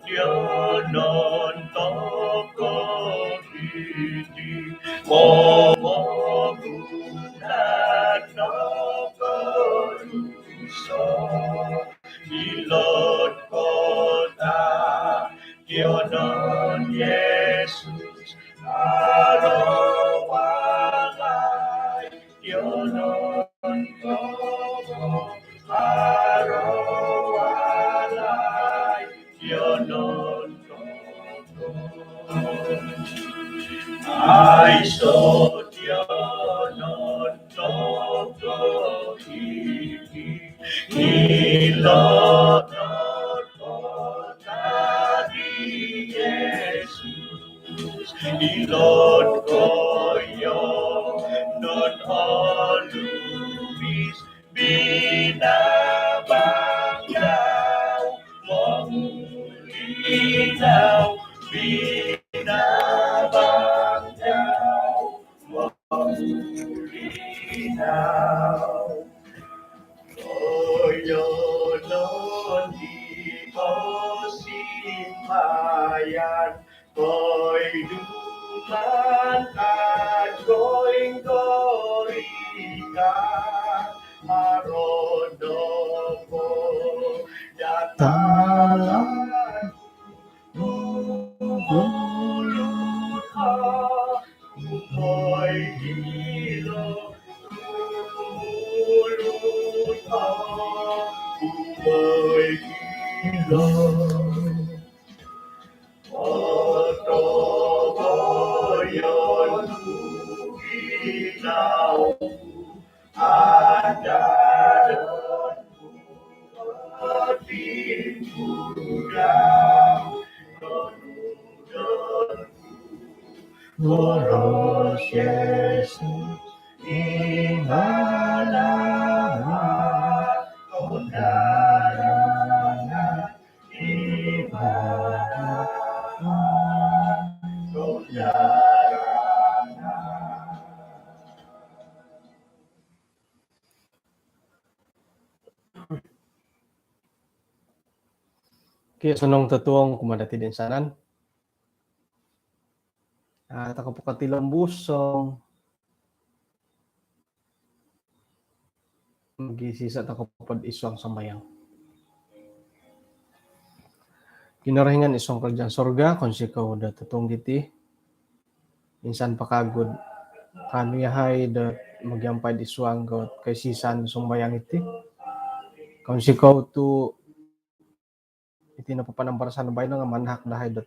Dianan takahiti Pamagulan na kalusa Ilot kota Dianan Yesus Arawalay Dianan komo Arawalay Dianan I saw Dianan Tokohiti Ilanan kota di Yesus Ilot koyo non alubis binabanggaw mangulinaw binabanggaw mangulinaw koyo non di simbayan ko'y duman at ko'y gorikan arodo ko datalan Hulot ka, ko'y hilo Hulot ka, ko'y hilo Otogoyon ilaw Adaron ating ulam Nunudon Oros Jesus Ingalaman Kondarangan Ibadah Kaya sunong tutuong kumadati din sanan. Takapukatilang busong. Magisisa takapupad iswang samayang. Kinarahingan iswang kerjaan sorga, konsikaw da tutong giti. Insan pakagod. Kano yahay da magyampay iswang kay sisan sumbayang iti. Konsikaw tu iti napapanamparasan na bayan nga manhak dahay dat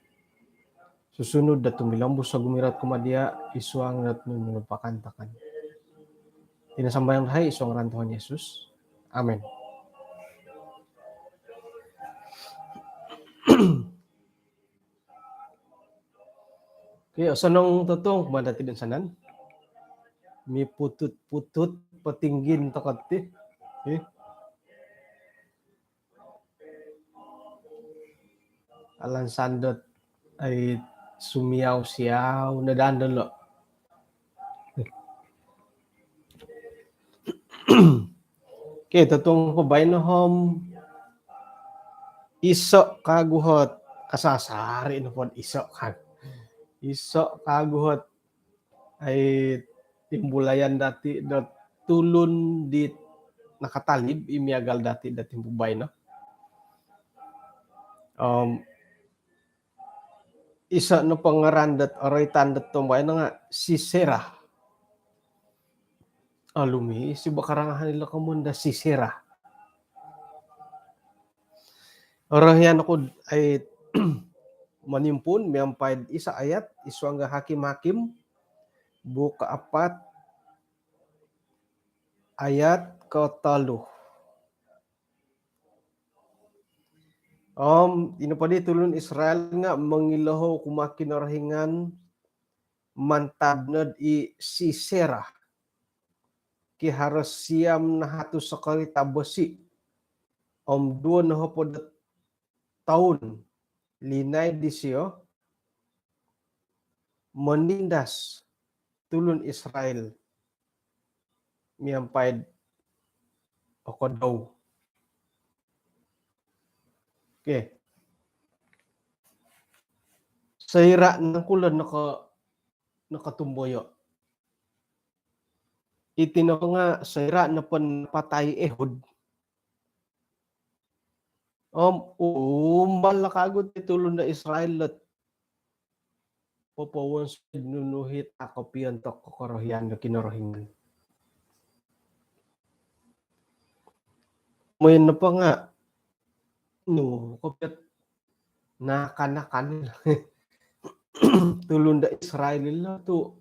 susunod dat tumilambos sa gumirat kumadya iswang dat nunupakantakan. Tinasambayang dahay iswang rantuhan Yesus. Amen. Kaya sanong totong kumadati din sanan. Mi putut-putut patinggin takati. Alan sandot ay sumiyaw-siyaw na dandalo. Okay, tatong pabay na hom iso kaguhot kasasari na po iso kaguhot ay timbulayan dati dot tulun di nakatalib imiagal dati pabay no. Isa no pangarandat oray tandat tumbay na nga si Sarah. Alumi si bakarangahan nila kamunda si Sarah. Orayan ako ay manimpun miyampay isa ayat iswang hakim-hakim buka 4 ayat ke-3. Inapadi tulun Israel nga mangilaho kumakinarahingan mantabnod i si Sarah. Ki haros siyam na hatu sa karita basi. Duon na hapod taon linay disyo manindas tulun Israel miyampay o daw. Okay. Saira ng kulan nakatumboyo. Itino nga saira na patay ehod. Umbal na kagod titulo na Israel at popowon sa nunuhit ako piyantok kokorohyan na kinorohingan. Ngayon na pa nga, no, kopyat nakanakan tulong da Israel nila to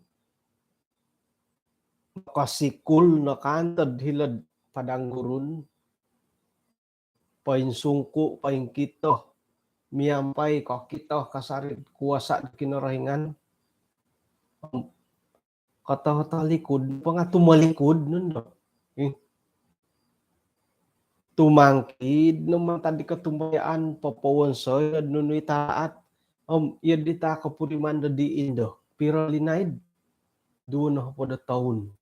kasikul na kantad hilad padanggurun pain sungku pain kito miyampay ko kito kasarid kuwasa kinarahingan katalikod pa nga tumalikod nun do. Tumangkid naman tadi katumbayaan papawon so nunoy taat yun di ta kapuriman da di indo pero linaid doon na po da taon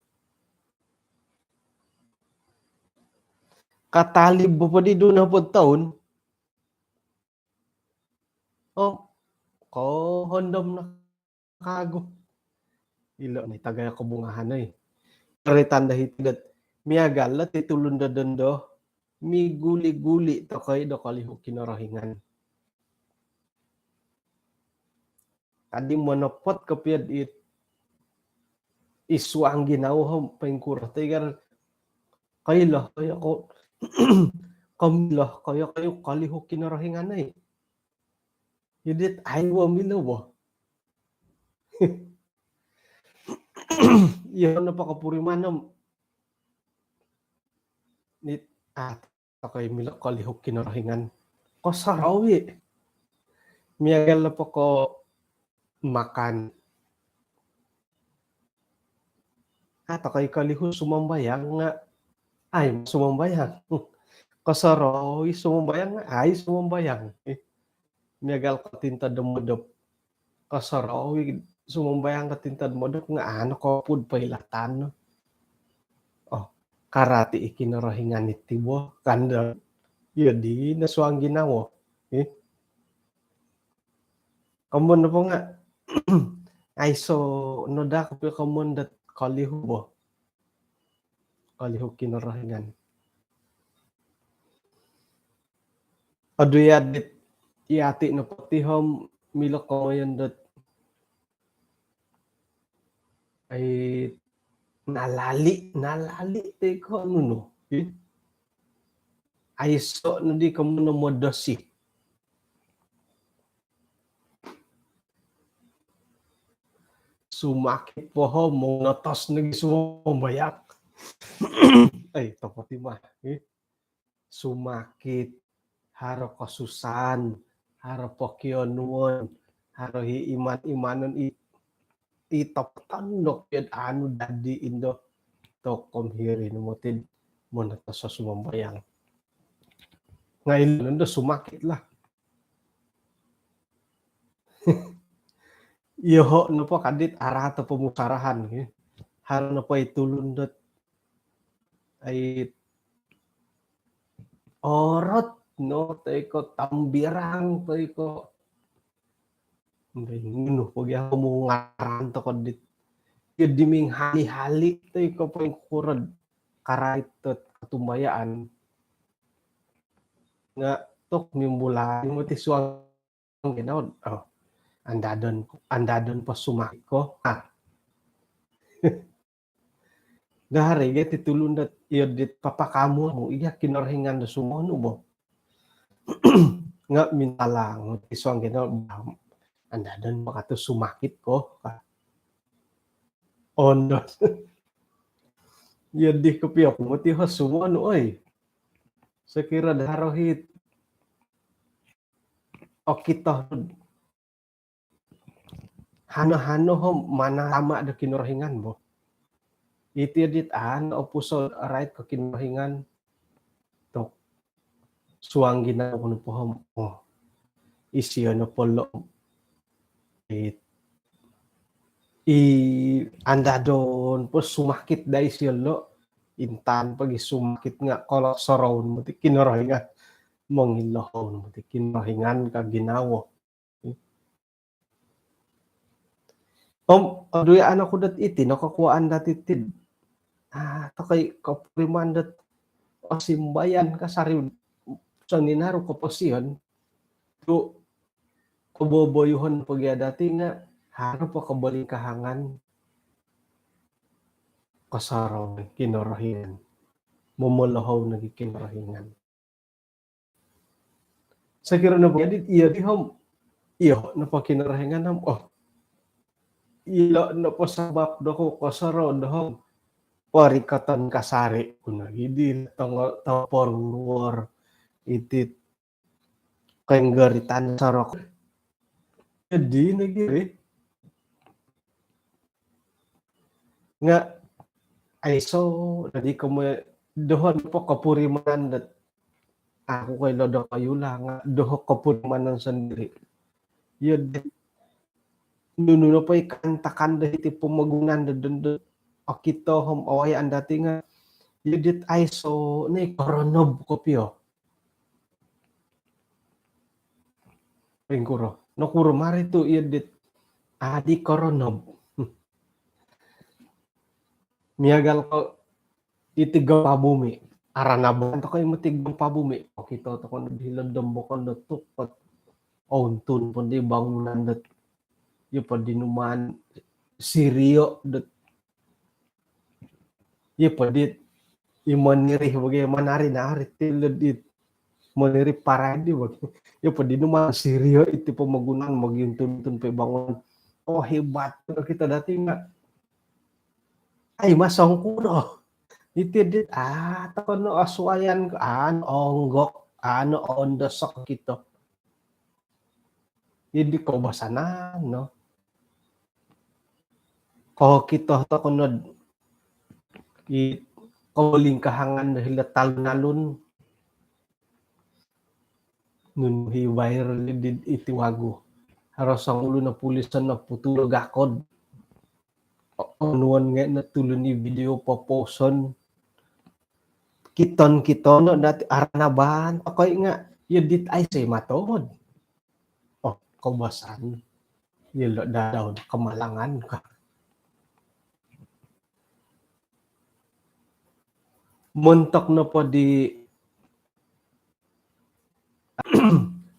katalib po di doon na po taon ko hondom na kago ilo ni tagay ko bungahan ay karitan da hitigat miagal la titulun da dendo mi guli-guli to kay do kalihok kinarahingan tadi monopot kapiad it iswang ginawa pengkura tigar kayo ko kamilah kayo kalihok kinarahingan ay yudit aywa milawa yun na pakapurimanam nit takay milak kalihok kinarahingan ko sarawi miyagal na po ko makan takay kalihok sumambayang nga ay sumambayang kasarawi sumambayang nga ay sumambayang miyagal ka tinta dumudop kasarawi sumambayang ka tinta dumudop nga ano ko pud pailatan no karati ikinarahingan itibo kanda yadi naswang ginawa kamun na po nga ay so no da ko kamun dat kalihubo kalihok kinarahingan aduyadit iati na patihom milok ko yan dat ay nalali te ko ano no ay so no di ka mo na modasi sumakit po ho mo natas nagisumambayak ay tapos mah sumakit haro kasusan haro pokyonuon haro iman-imanon itapatan no yun ano dadi indo to kumhirin mo tin mo natas sa sumambayang ngayon nando sumakit lah Yoho no po kadit arata pemusarahan hal no po itulundot ay orot no tay ko tambirang tay ko no pag ako mo ngaran to kadit yudiming hali-hali tay ko po yung kurad karaitot katumbayaan nga tok nimbulan mo ti suwang ginaw andadon pa sumakit ko Gahari get titulun dat yodit papakamu mo iya kinarhingan na sumon mo nga mintalang iswang ginaw andadon makato sumakit ko ondo yodi ko piyak mo ti hasumon oy sekira darohit o kita hano ho mana tama da kinarhingan mo itidit opuso right ko kinarhingan to suwang ginawa ko po isyo no polo andadon po sumakit dahil siya lo intan pag sumakit nga kolok sarawon mo ti kinarahingan mong ilahon mo ti kinarahingan ka ginawa Aduh ya anak kudat iti nakakuaan dat itid. Takay kapuriman dat simbayan kasari saninaru kapasian tu kaboboyohan pagya dati nga haro pa kabalik kahangan kasaraw kinarahingan. Mamalahaw na kinarahingan. Sa kira na ba iya di ham iya na pa kinarahingan ham ila na pasabak dako kasaraw daham parikatan kasari kuna hindi tapor luar itit kainggaritan sarok jadi nagiri nga ay so jadi kamo dohon po kapuriman dat ako kay lodo kayo lang nga doho kapuriman sendiri yun nuno pa ikantakan dahiti pumagunan dadendo akito hom away ang dati nga yudit ay so na koronob ko piyo pingkuro no kuro mari tu yudit adi koronob miagal ko itigaw pabumi aranaban to kayo matigaw pabumi akito to kono hilad dambo kono tukot ontun pun di bangunan dat yu pa dinuman Sirio dat yu pa dit imaniri bagaimana ari na ari tilad it maniri paradi bag yu pa dinuman Sirio itu pemagunan magintun-tun pa bangun hebat kita dati nga ay masong kuno itidit takon no aswayan onggok ondosak kito hindi ko basanan no ko kito to kunod kauling kahangan dahil talnalun nun viral din itiwago haros ang ulo na pulisan na putulog akod onuan nga na tulo ni video poposon kiton no dati aranaban akoy nga yudit ay say matod kabasan yelo daw kamalangan ka muntok na po di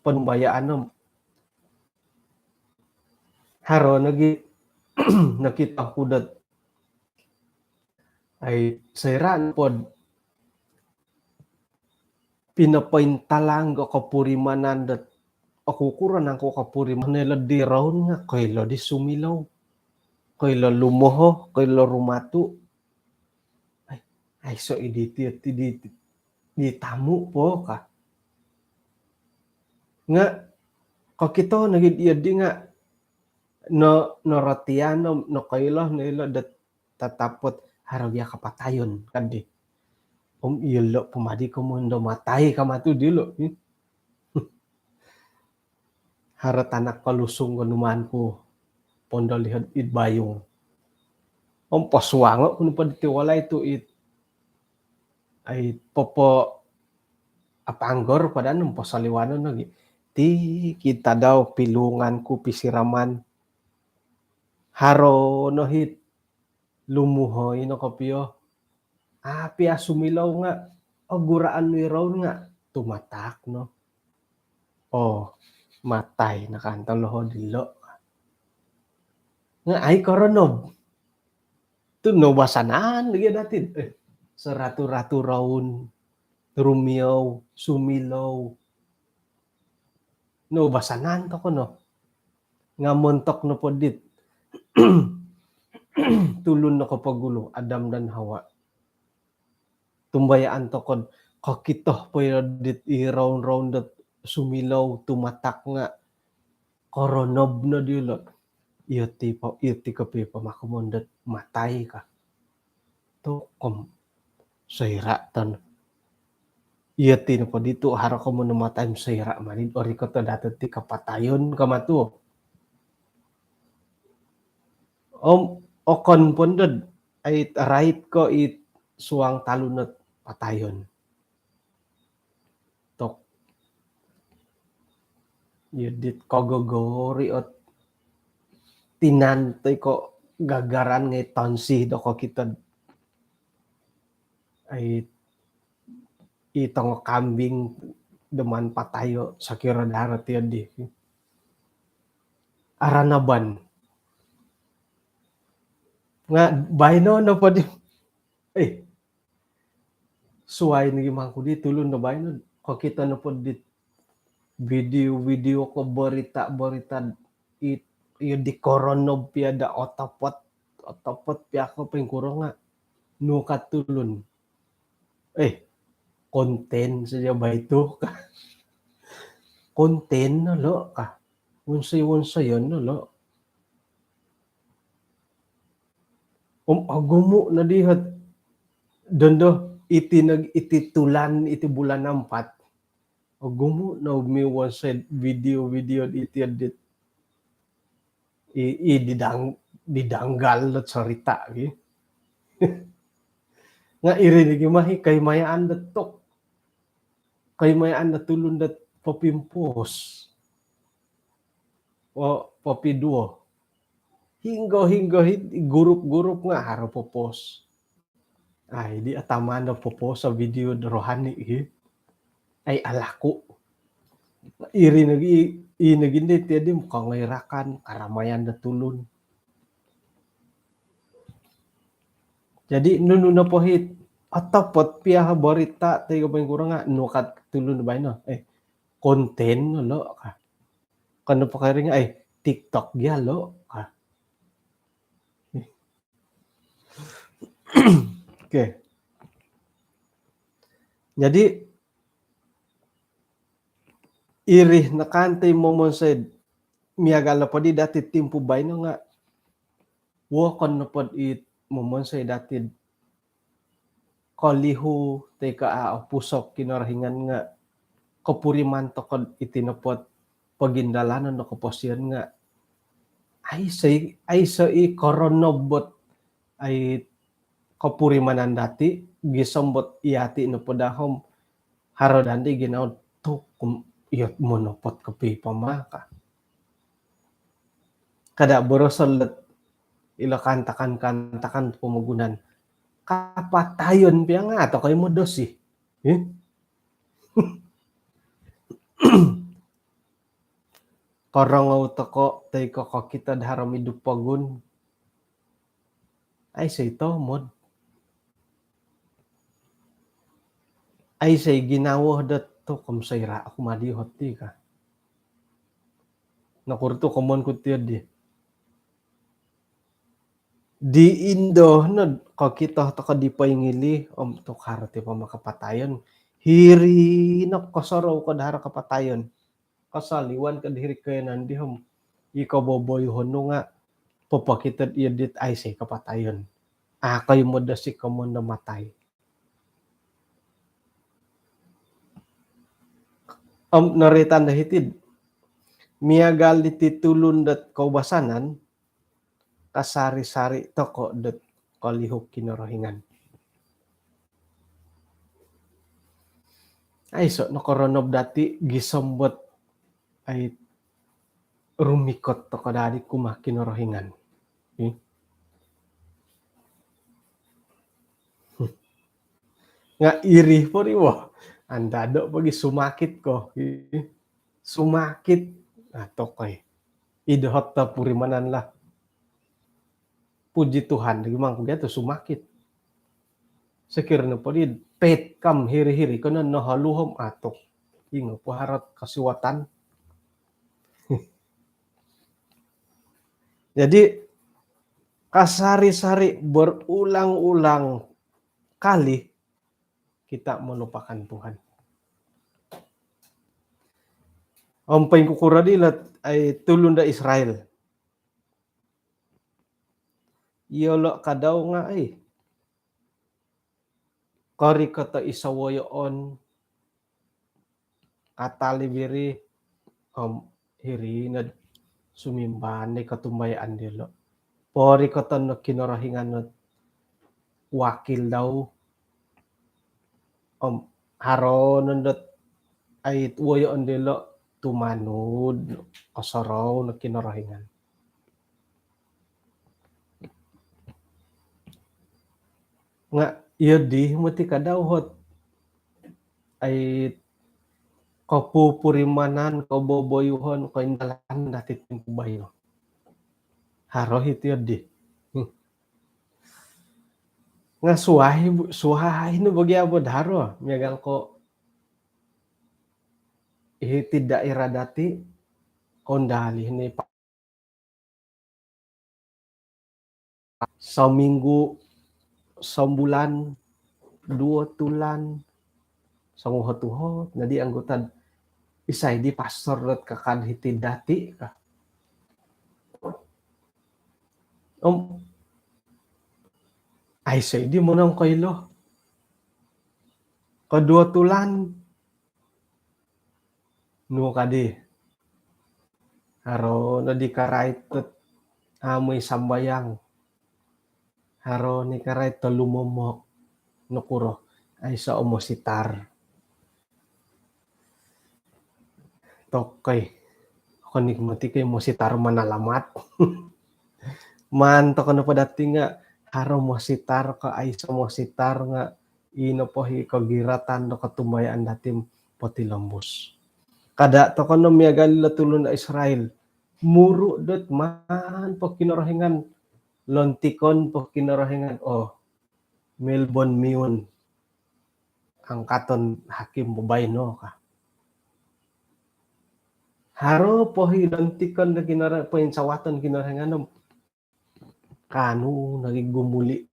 panbayaan no haro nakita ko dat ay sayran pod pinapaintalang ko kapurimanan dat ako kuran ang ko kapuriman nila di raon nga kayla di sumilaw kayla lumoho kayla rumatu ay so di tamu po ka nga kakito nagid iya di nga no ratiano no kayla nila dat tatapot haragya kapatayon kadi ilo pumadi ko mundo matay kamatu dilo harat anak kalusong kanuman ko pondalihan bayong paswango kung pa ditiwalay to ay popo apanggor pada nung pasaliwanan lagi ti kita daw pilungan ko pisiraman haro no hit lumuhoy no kapyo pia sumilaw nga guraan ni raw nga tumatak no matay nakantang loho dilo nga ay koronob tu no basanan lagi natin sa ratu-ratu raun rumiyaw sumilaw no basanan to ko no nga montok no podit tulun na kapagulo Adam dan Hawa tumbayaan to kon kakito po dit i-round dat sumilaw tumatak nga koronob na dilo iti kapi pamakumondat matay ka to kom sayra tan iti na po dito haro ko mo namatay sayra manid ori ko to dato ti kapatayon kamatu okon pondod ay right ko suang talunot patayon tok yudit kogogori ot tinantoy ko gagaran nga tonsi do ko kita ay itong kambing deman patayo sakira darat yan di aranaban nga bayno na po di eh suway ni gimang ko di tulon na bayno ko kita na po di video ko berita it yung di koronob pia da otapot pia ko pengkurang nga nukat tulon konten saja ba ito ka konten na lo ka unsay yon no lo agumo na dihat dondo iti tulan iti bulan 4 agumo na umiwan sa video iti adit didanggal at sarita nga irinig mahi kay mayaan datok kay mayaan na tulon dat papimpos o papiduo hinggo gurup nga haro popos ay di ataman na popos sa video rohani ay alako inagindit ya di mukangayrakan karamayan na tulon jadi nunu na pohit atapot piya berita tayo pa kurang nga nukat tulon ba no konten lo ka kano pa kaya nga TikTok ya lo ka okay jadi irih nakantay momon said miyagala pa di dati timpo ba no nga wakon na pod it momon say dati kalihu teka pusok kinarahingan nga kapuriman to kod itinapot pagindalanan no kaposyan nga ay say koronobot ay kapurimanan dati gisambot iyati no podahom harodandi ginaw to iyot monopot kapi pamaka kada borosol ilo kantakan pumugunan kapatayon piya nga ato kay mo dosi karangaw toko tay ko kita harami dupagun ay say to mod ay say ginawo dat to kumsayra ako madihot ti ka nakurto komon kutiyad di indo no ko kita to di paingili to karate pa makapatayon hiri no kasaraw ko dahara kapatayon kasaliwan ka diri kay nandihom ikaw boboy hono nga papakitad edit ay say kapatayon kayo mo da si kamo namatay naritan na hitid miyagal iti tulon dat kaubasanan kasari-sari toko dat kalihok kinarahingan ay so nakoronob dati gisambot ay rumikot to kadadi kumah kinarahingan nga irih po riwo andado pagi sumakit ko sumakit tokay idhot ta purimanan lah puji Tuhan gimang kuya to sumakit sekir na po di pet kam hiri-hiri ko na nahaluhom atok ingo po harat kasiwatan jadi kasari-sari berulang-ulang kali kita melupakan Tuhan. Ampay kukura dilat ay tulon da Israel. Iyolo kadaw nga ay kari kata isawayoon katalibiri hirinad sumimban ni katumbayaan dilo. Pori kata na kinarahingan wakil daw haron nandot ay wayoon dilo tumanod kasaraw na kinarahingan. nga iya di mati kadawhot ay kapupurimanan, kaboboyuhon, kaindalan dati timpubayo. Haro iti di. Nga suwahay no bagyabod haro. Miyagang ko iti daerah dati kondali ni sa minggu, sa bulan, 2 tulan, sanguhot-tuhot, nadi anggotad isay di pastor ret kakad hiti dati ka. Ay say di mo nang kaylo. Kadua tulan, no kadi. Haro nadi karait amoy sambayang. Haro ni karait lumomo no kuro ay sa umositar. Tokay. Kanikmati kay mositar manalamat. Man to kano pa dati nga haro mositar ka ay sa mositar nga ino po hi kagiratan no katumayaan datim potilambos. Kada to kano miyagal tulon na Israel. Muro dot man po kinarahingan lontikon po kinarahingan Melbourne miun ang katon hakim bubay no ka. Haro po hi lontikon na kinara po yung sawatan kinarahingan no kanu nagigumuli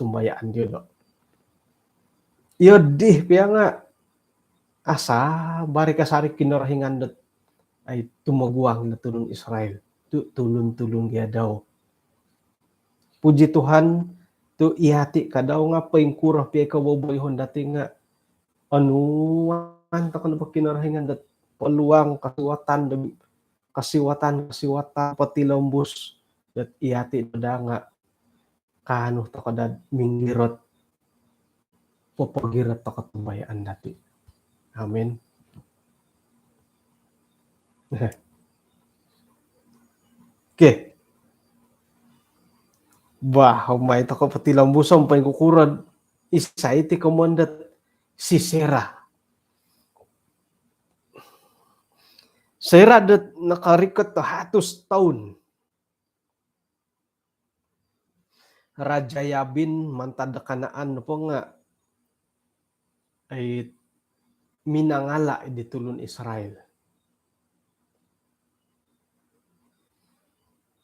tumbayaan yun no. Iyo di kaya nga asa bari kasari kinarahingan dot ay tumaguang na tulong Israel. Tulong-tulong ya daw. Puji Tuhan tu ihati ka daw nga paingkurah pi kaboboyhon dati nga anuan ta kano kinarahingan dat peluang kasiwatan patilambos dat ihati da nga kanu ta kada minggirot popagirat ta katubayaan dati. Amen. Okay. Bah, humay ta ko patilambusan pa kukurad isa iti komandat si Sarah. Sarah dat nakarikot to 100 taon. Raja Yabin mantada kanaan po nga ay minangala di tulon Israel.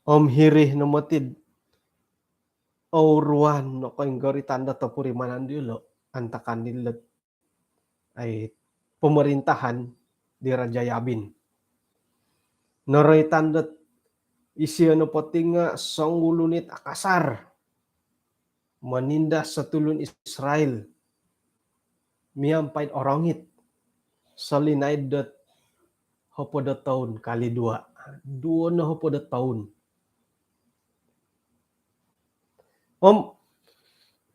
Hirih no motid ruan no koing garitanda to purimanan dilo antakan nilet ay pemerintahan di Raja Yabin. Noraitandat isiyo no potinga songgulunit akasar manindas sa tulon Israel miyampay orangit salinaid dat hopoda taon kali 2 na hopoda taon.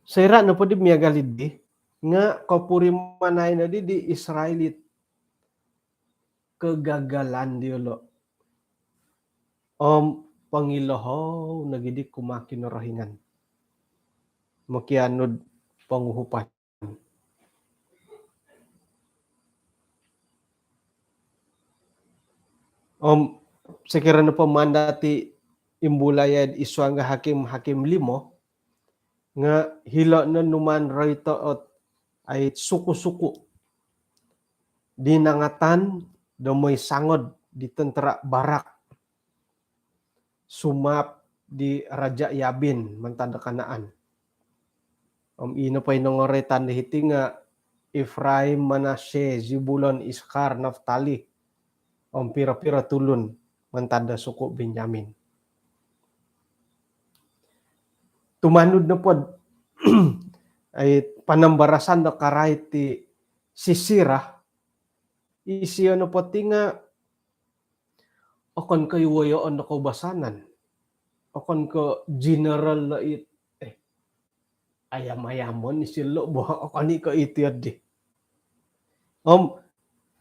Sera no pwede miyagalid di nga kapurimanay na di Israelit kegagalan di ulo. Pangilahaw nagidi kumakin rahingan. Makianod panguhupan. Sekira na pamandati imbulayad iswa nga hakim 5 nga hila na numan rayta at ay suku-suku dinangatan damoy sangod di tentara barak sumap di Raja Yabin mantanda kanaan. Ino pa inongoretan hiti nga Efraim, Manasye, Zebulon, Iskar, Naftali. Pira-pira tulun mantanda suku Benjamin. Tumanod na pod ay panambarasan na karay ti Sisira isiyo na po tinga akon kayo wayoon na kaubasanan akon ko general na ayam-ayamon isilo buha akon ko itiyad di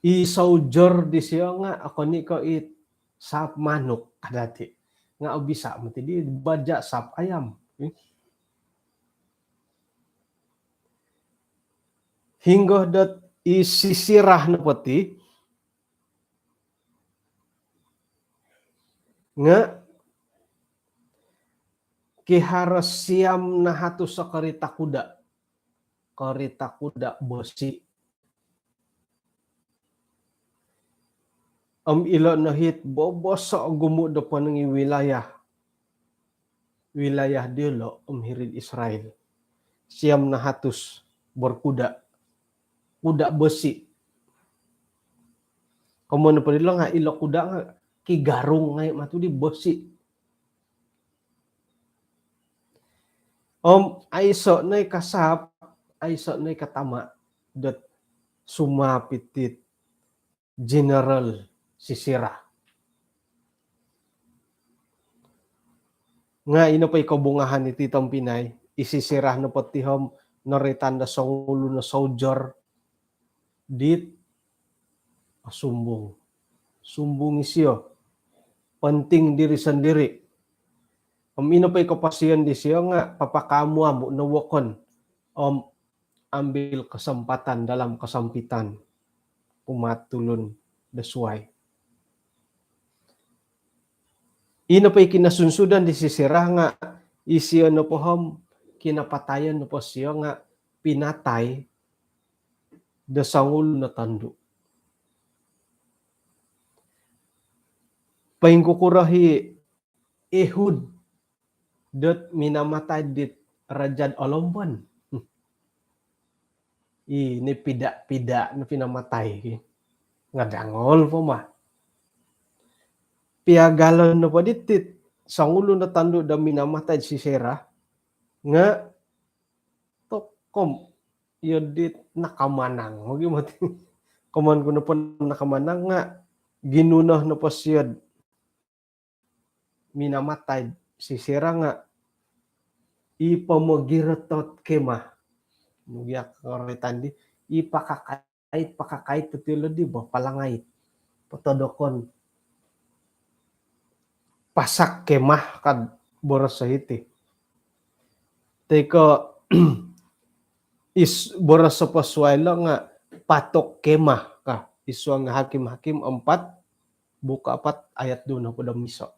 isaujor di siya nga akon ko sap manok kadati nga bisa mati di baja sap ayam. Hingga dat isisirah na pati nga kiharas siam na hatu sa karita kuda bosi ilo na hit bobos sa gumu da panangi wilayah dilo hirid Israel siam na hatus berkuda besi komo pa nila nga ilo kuda nga kigarong ngay matu di bosi aiso nay kasap aiso nay katama dat sumapitit General Sisera nga ino pa ikabungahan ni Titong Pinay isisirah na patihom naritanda sa ulo na soldier dit sumbong isiyo panting diri sendiri ino pa ikapasiyan di siya nga papakamu mo nawakon ambil kesempatan dalam kesempitan umatulun desway ino pa ikinasunsudan di Sisera nga isiyo no pohom kinapatayan no po siya nga pinatay da sangulo na tando paingkukurahi Ehud dat minamatay dit Rajad Olomban ini pida na pinamatay nga dangol po ma piagalon na pa ditit sangulo na tando da minamatay si Sisera nga tokom yodit nakamanang magimati kuman ko na po nakamanang nga ginunah na pa siya minamatay si Sisera nga ipamagiratot kemah mugyak karitandi pakakait tutilo di ba palangait patodokon pasak kemah kad boros sahiti teko boros sa paswayla nga patok kemah ka iswang hakim 4 buka 4 ayat 2 na pada miso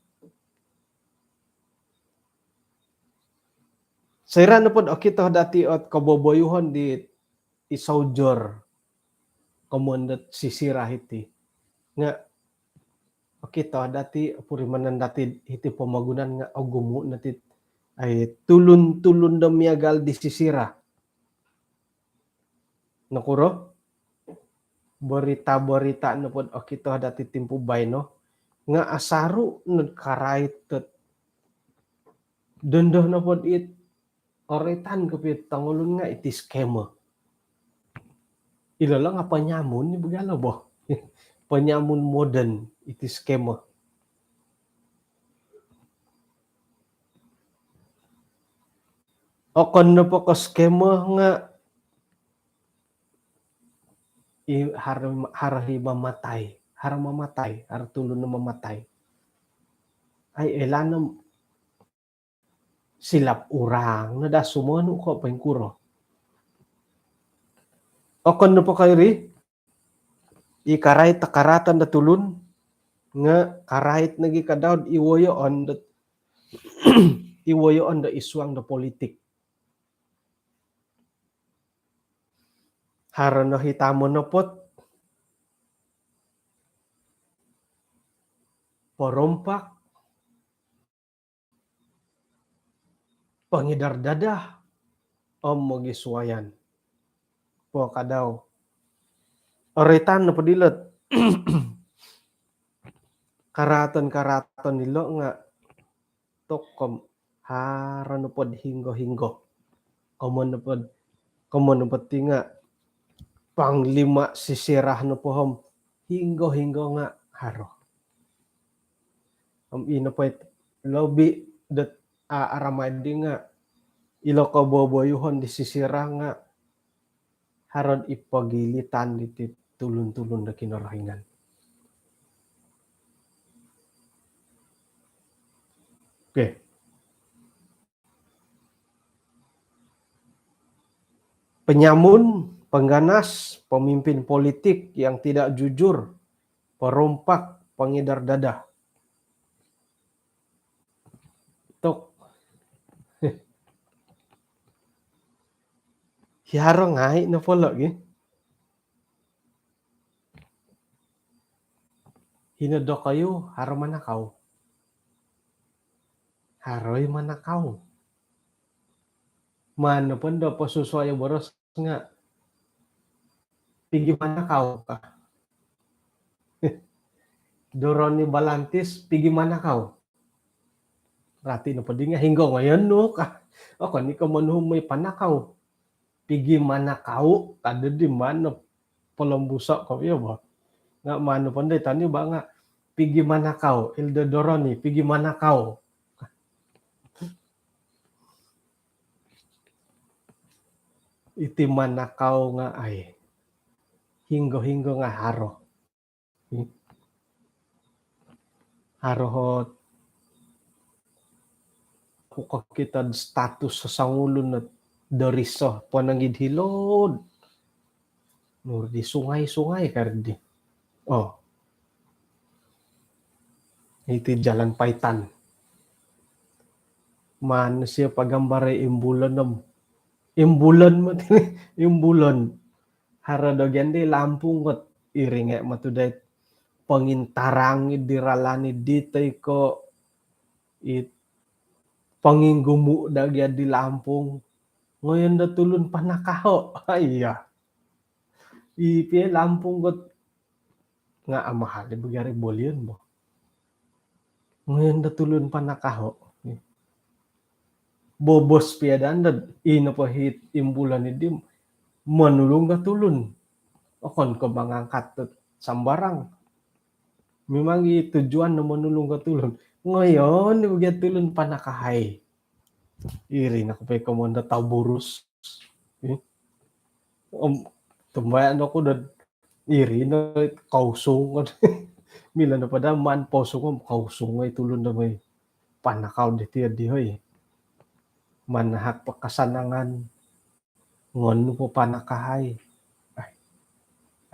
Saira na pod kita dati at kaboboyuhon di isaujor komondat Sisera hiti nga kita dati purimanan dati hiti pamagunan nga agumu nati ay tulun da miagal di Sisera nakuro berita na pod kita dati timpubay no nga asaru nagkarait dondoh na pod it oretan kapit tangulun nga iti skema. Ilala nga panyamun ni bagala bo. Panyamun modern iti skema. O kon na po ka skema nga harahi mamatay, tulun na mamatay. Ay elanam silap urang na da sumano ko pangkuro. O kon na po kayo ri ikaray takaratan da tulun nga karahit nagi kadawd iwoyoon da iswang da politik. Haron na hitamo na pot porompak pangidar dadah magiswayan po kadaw oretan na padilat karatan nilo nga tokom haran na pod hinggo komon na pod tinga panglima Sisera na pohom hinggo nga haro ino po lobby dat aramadi nga ilo ko boboyuhon di Sisera nga haron ipagilitan diti tulun na kinarahingan. Oke. Penyamun, pengganas, pemimpin politik yang tidak jujur, perompak, pengedar dadah. Tok, hiaro ngai na polo gi. Hinodok kayo, haro manakaw. Haroy manakaw. Mano pun do pasusuayo boros nga. Pigi manakaw ka. Doroni Balantis, pigi manakaw. Rati no padi nga hinggo ngayon no ka. O kani ka manhumay panakaw. Pigi manakaw, kada di mano pelembusak ko yo ba. Nga mano panday tani ba nga pigi manakaw, Ilda Doroni, pigi manakaw. Iti manakaw nga ay hinggo-hinggo nga haro. Harohot kukak kita status sa sangulon na doriso panangid hilod. Nur di sungai-sungai kardi. Oh. Iti Jalan Paitan. Man siya pagambare imbulan nam. Imbulan mo tini. Imbulan. Haradogyan di Lampung kot. Iringe matuday pangintarang diralani ditay ko it panginggumu dagya di Lampung. Ngayon na tulun pa nakaho. Ayya. Ipi Lampung kot nga amahal bagari bolyon mo. Ngayon na tulun pa nakaho. Bobos piadandad ino pa hit imbulan ni dim manulong ka tulun. Okon ko mangangkat sambarang. Memang tujuan na manulong ka tulun. Ngayon, bagay tulun pa nakahay. Iri na ko pa ikamanda taburus. Tumbayan ako na iri na kausong. Mila na pada man posong kausong ay tulun na may panakaw diti adi hoy. Manahak pakasanangan. Ngon po panakahay.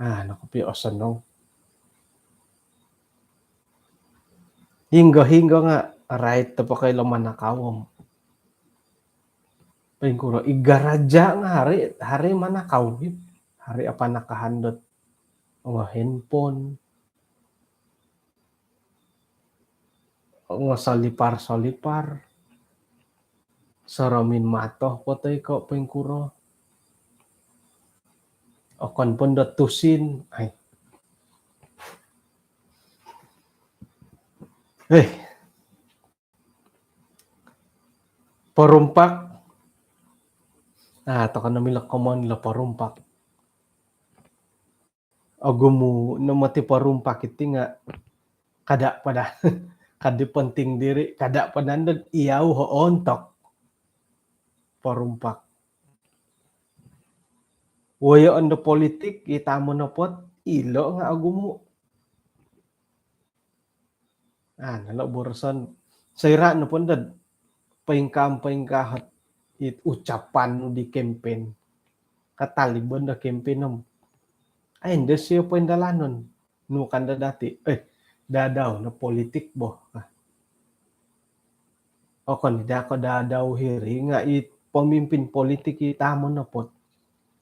Nakupi osanong. Hingga nga right pa kay manakawom. Pengkuro igaraja nga hari manakaw. Hari apa nakahandot nga handphone. Nga salipar-salipar. Saramin matoh potay ko pengkuro. Okon pun tusin. Ay. Perumpak. To kan namilak komon la perumpak. Agumu namati perumpak iti nga kada pada kadi penting diri kada panandad iyaw ho ontok perumpak. Wayo ando politik kita mo napot ilo nga agumu. Nalo borosan sayra no pondad paingkahat it ucapan di campaign. Kataliban na campaign nam. Ay hindi siya po indalanon. No kanda dati. Dadaw na politik bo. O kanda ko dadaw hiri nga it pemimpin politik kita mo napot.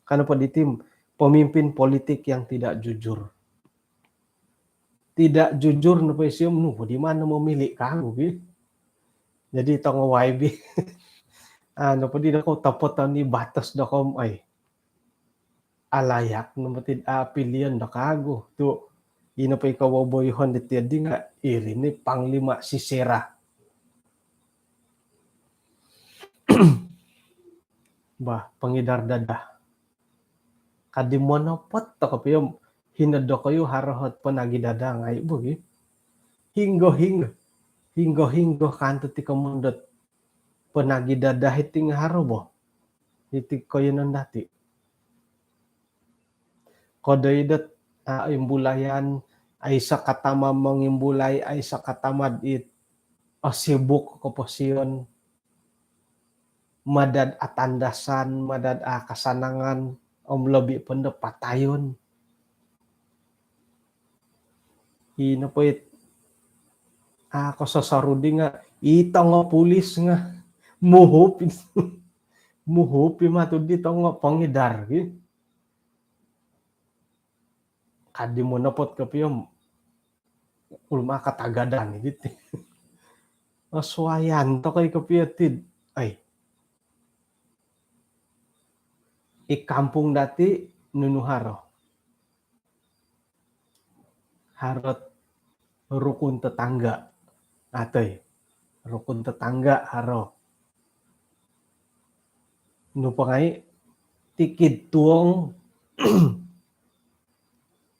Kano pa ditim pemimpin politik yang tidak jujur. Tidak jujur na pa siya no di mana memilih kamu gitu. Jadi tong YB. No pa di ako tapot ni batas na kom ay alayak no matid apilian na kago. Tu ino pa ikaw boyhon diti di nga iri ni panglima si Sera. Pangidar dadah. Kadi monopot to kapiyo hinado kayo harahot panagidada ngay bugi. Hinggo kanto ti kamundot panagidada hiting harobo. Hitik ko yun ang dati. Kodaidat imbulayan ay sa katama mangimbulay ay sa katamad it sibuk keposian madad atandasan, madad kasanangan, lebih pendepatayun. Ino po ako sasarudi nga, itango pulis nga, muhupin, muhupin matod dito nga pangidar. Kadi mo napot kapiyom, ulma katagadan. Gitu. Aswayan to kay kapiyatid. Ay, ikampung dati nunuharo. Harot rukun tetangga. Atoy, rukun tetangga haro. Nupangai tikid tuong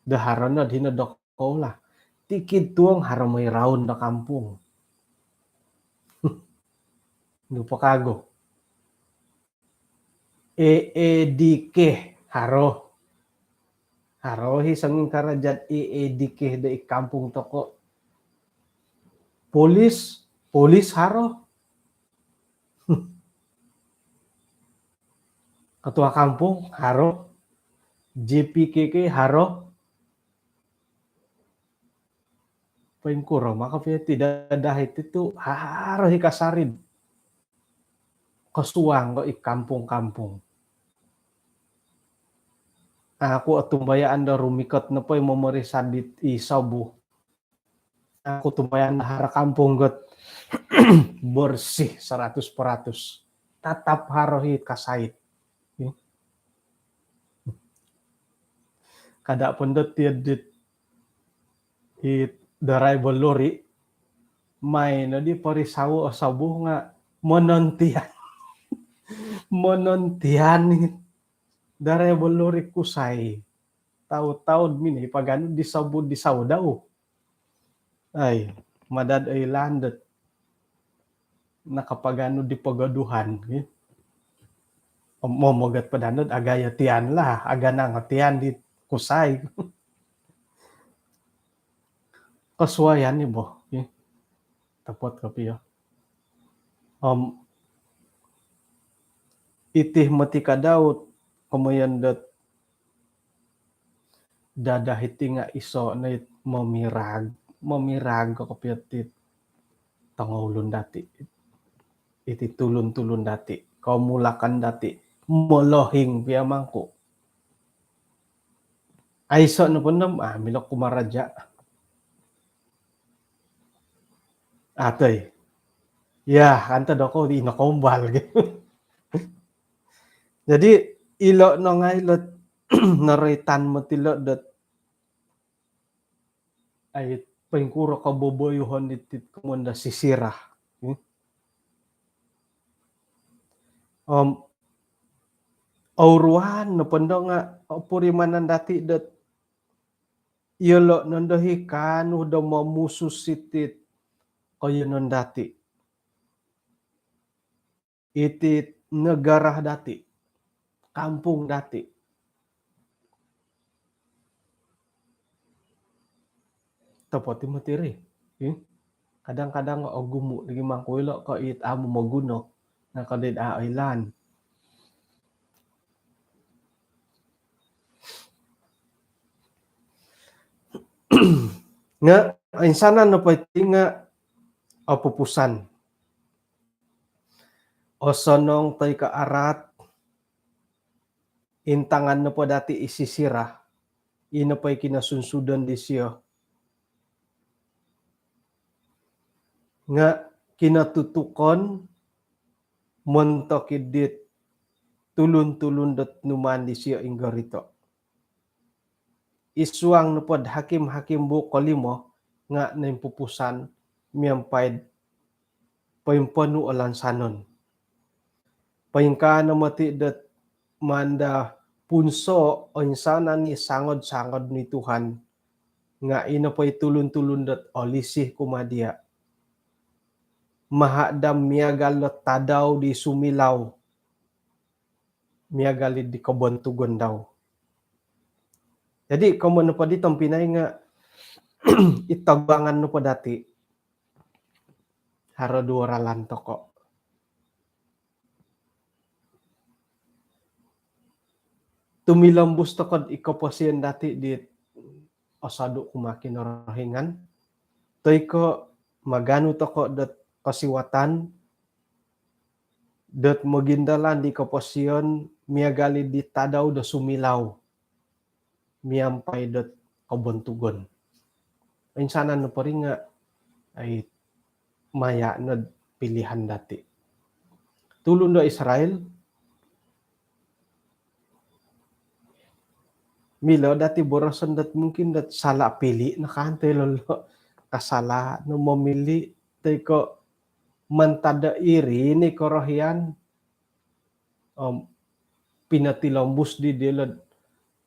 daharo na dinadok lah. Tikid tuong haro may raon na kampung. Nupakago. Dike haro. Haro hisang karajat dike da ikampung toko. Polis haro. Ketua kampung haro. JPKK haro. Pengkuro maka tidak dahit itu haro hikasarin. Kesuang ko ikampung-kampung. Aku atumbayaan da rumikot na po yung mamarisadit isabu. Aku tumbayaan na hara kampung got bersih 100%. Tatap harohi kasait. Kada pendot tiadit hit daray bolori may na di parisawo o sabu nga monontian. Monontian daray bolori kusay. Taud-taud mini pagano di sabu di saudaw. Ay, madad ay landet. Nakapagano di pagaduhan. Momogat padanod agaya tiyan lah. Aga nang tiyan di kusay. Kaswayan ni bo. Tapot kapiyo. Itih matika daut kamayan dat dadahiti nga iso na mamirag ko kapiyatit tangulun dati. Iti tulun-tulun dati. Kaumulakan dati. Molohing piyamangko. Aiso na po nam, milok kumaradya. Atoy. Antad ako, di nakombal. Jadi, ilo no nga ilot naritan mo tilo dat ay pengkuro kaboboyuhon itit kumanda sisirah. Auruan no pando nga purimanan dati dat ilo nandahikan udah mamusus sitit kaya non dati. Itit negara dati. Kampung dati. Tapos mo tiri. Kadang-kadang gumu lagi mangkuilo ko it amo magunok na kadid ailan. Nga insanan na pati nga pupusan. O sonong tay kaarat intangan na po dati isisira. Ina pa'y kinasunsudan di siya. Nga kinatutukon montokidit tulun-tulun dat numan di siya inggarito. Isuang na po hakim-hakim bu kolimo nga na pupusan miyampay paimpanu alansanon. Paingka na mati dat manda punso o insana ni sangod-sangod ni Tuhan nga ina pa'y tulun-tulun dat olisih kumadia. Mahadam miyagalot tadaw di sumilaw. Miyagalid di kabontugon daw. Jadi kamo na pa ditong pinay nga itabangan no pa dati. haro duaralan toko. Tumilambus tokod iko posien dati di osado kumakin rohingan. Toy ko maganu toko dot pasiwatan dot mogindalan di koposion miagali di tadaw do sumilaw miampai dot kobontugon. Insanan no paringa ay maya na pilihan dati. Tulong do Israel Milo dati borosan dat mungkin dat salah pilih na kante lolo kasala no memilih teko mantada iri ni korohian pinatilombus di dilad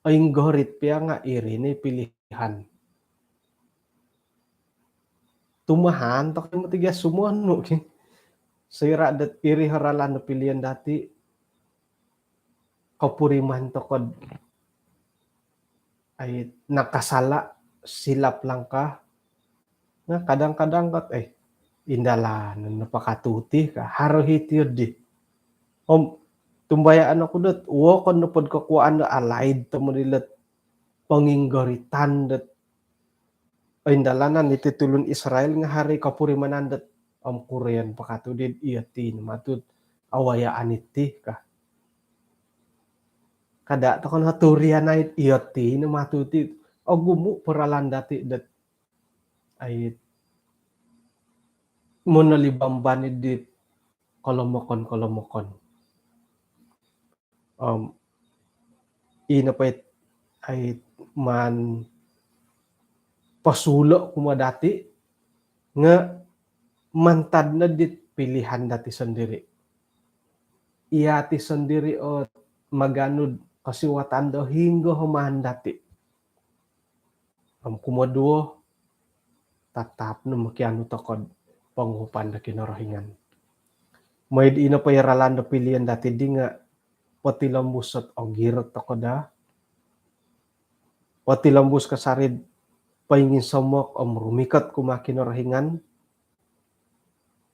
aing gorit pia nga iri ni pilihan tumahan tok mo tiga semua no sira dat iri haralan no pilihan dati kapuriman tokod ay nakasala silap langkah nga kadang-kadang kat indalan napakatuti ka harohit yun di tumbayaan ako dot wo kon napod kakuan na alaid tamo dilat panginggoritan dat indalanan ititulon Israel nga hari kapurimanan dat Korean pakatudid iyati matut awayaan iti ka kada to kon haturian na iyati na matuti gumu peralan dati dat ay monalibamban di kolomokon inapait ay man pasulo kuma dati nga mantad na dit pilihan dati sendiri iyati sendiri o maganud kasiwatan do hingga humahan dati kumaduo tatap no makiano tokod panghupan na kinorohingan may di na payaralan do pilihan dati di nga patilambus at ogirot tokoda patilambus kasarid paingin somok rumikat kumakinorohingan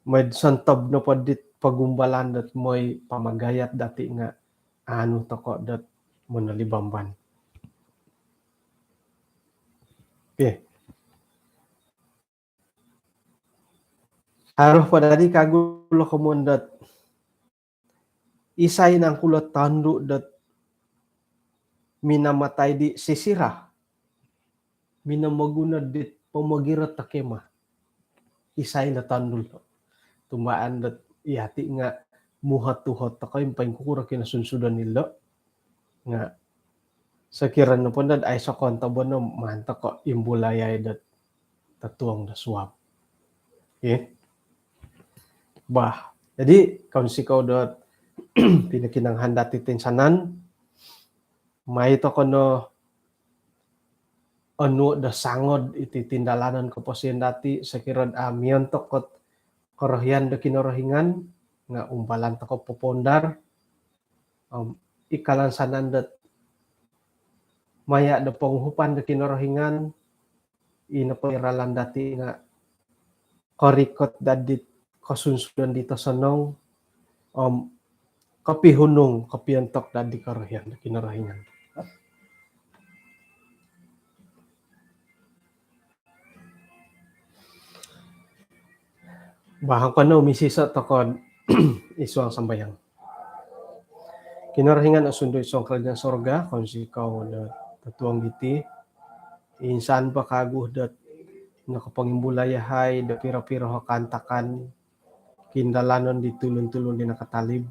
may santab na padit pagumbalan dat may pamagayat dati nga anu toko dat monalibamban. Haruh padadi kagulo komondat isay nang kulot tandu dat minamatay di sisira minamaguna dit pamagirat takema isay na tandul tumbaan dat iyati nga muhat-tuhat takay paingkukura kinasunsudan nila nga sakiran na po dat ay sa konta ba na manta ko imbulayay dat tatuang na swab bah jadi kaun sikaw dat pinakinanghan dati tinsanan may to kono ano da sangod iti tindalanan ko posien dati sakirad amion tokot korohian da kinorohingan nga umbalan to ko popondar ikalansanan dat maya da panghupan da kinorohingan inapairalan dati nga korikot dadit kasunsudan dito sanong kapihunong kapiantok dadi korohian da kinorohingan bahang kano misisa tokod isuang sambayang kinorohingan asundo isuang kerajaan sorga kung sikaw da tatuang giti insan pa kaguh dat nakapangimbulayahay da pira-pira kantakan kindalanon di tulon-tulon di nakatalib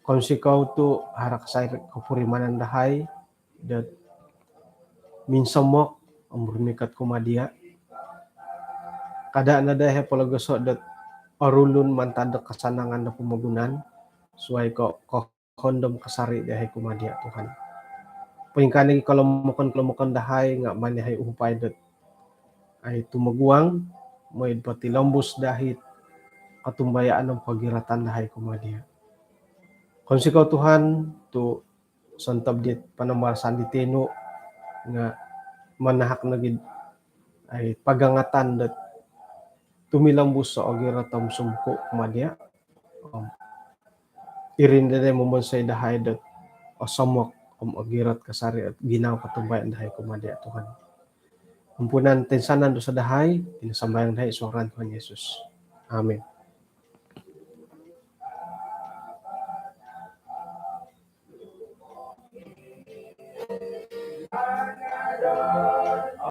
kung sikaw to harakasay kapurimanan dahay dat minsamok rumikat kumadia kada na dahay palagaso dat arulun mantada kasanangan na pumagunan suway ko kondom kasari dahay kumadia Tuhan pahingkanay kalamukan dahay nga manihay upay dat ay tumaguang may patilambus dahit katumbayaan ng pagiratan dahay kumadia kung sikaw Tuhan to santab dit panamarasan ditino nga manahak na gid ay pagangatan dat tumilambus sa agira tam sumko kumadya. Irindade mo sa idahay dat osamok agirat kasari at ginaw katubayan dahay kumadya Tuhan. Ampunan tensanan do sa dahay, tinasambayang dahay isuaran Tuhan Yesus. Amen.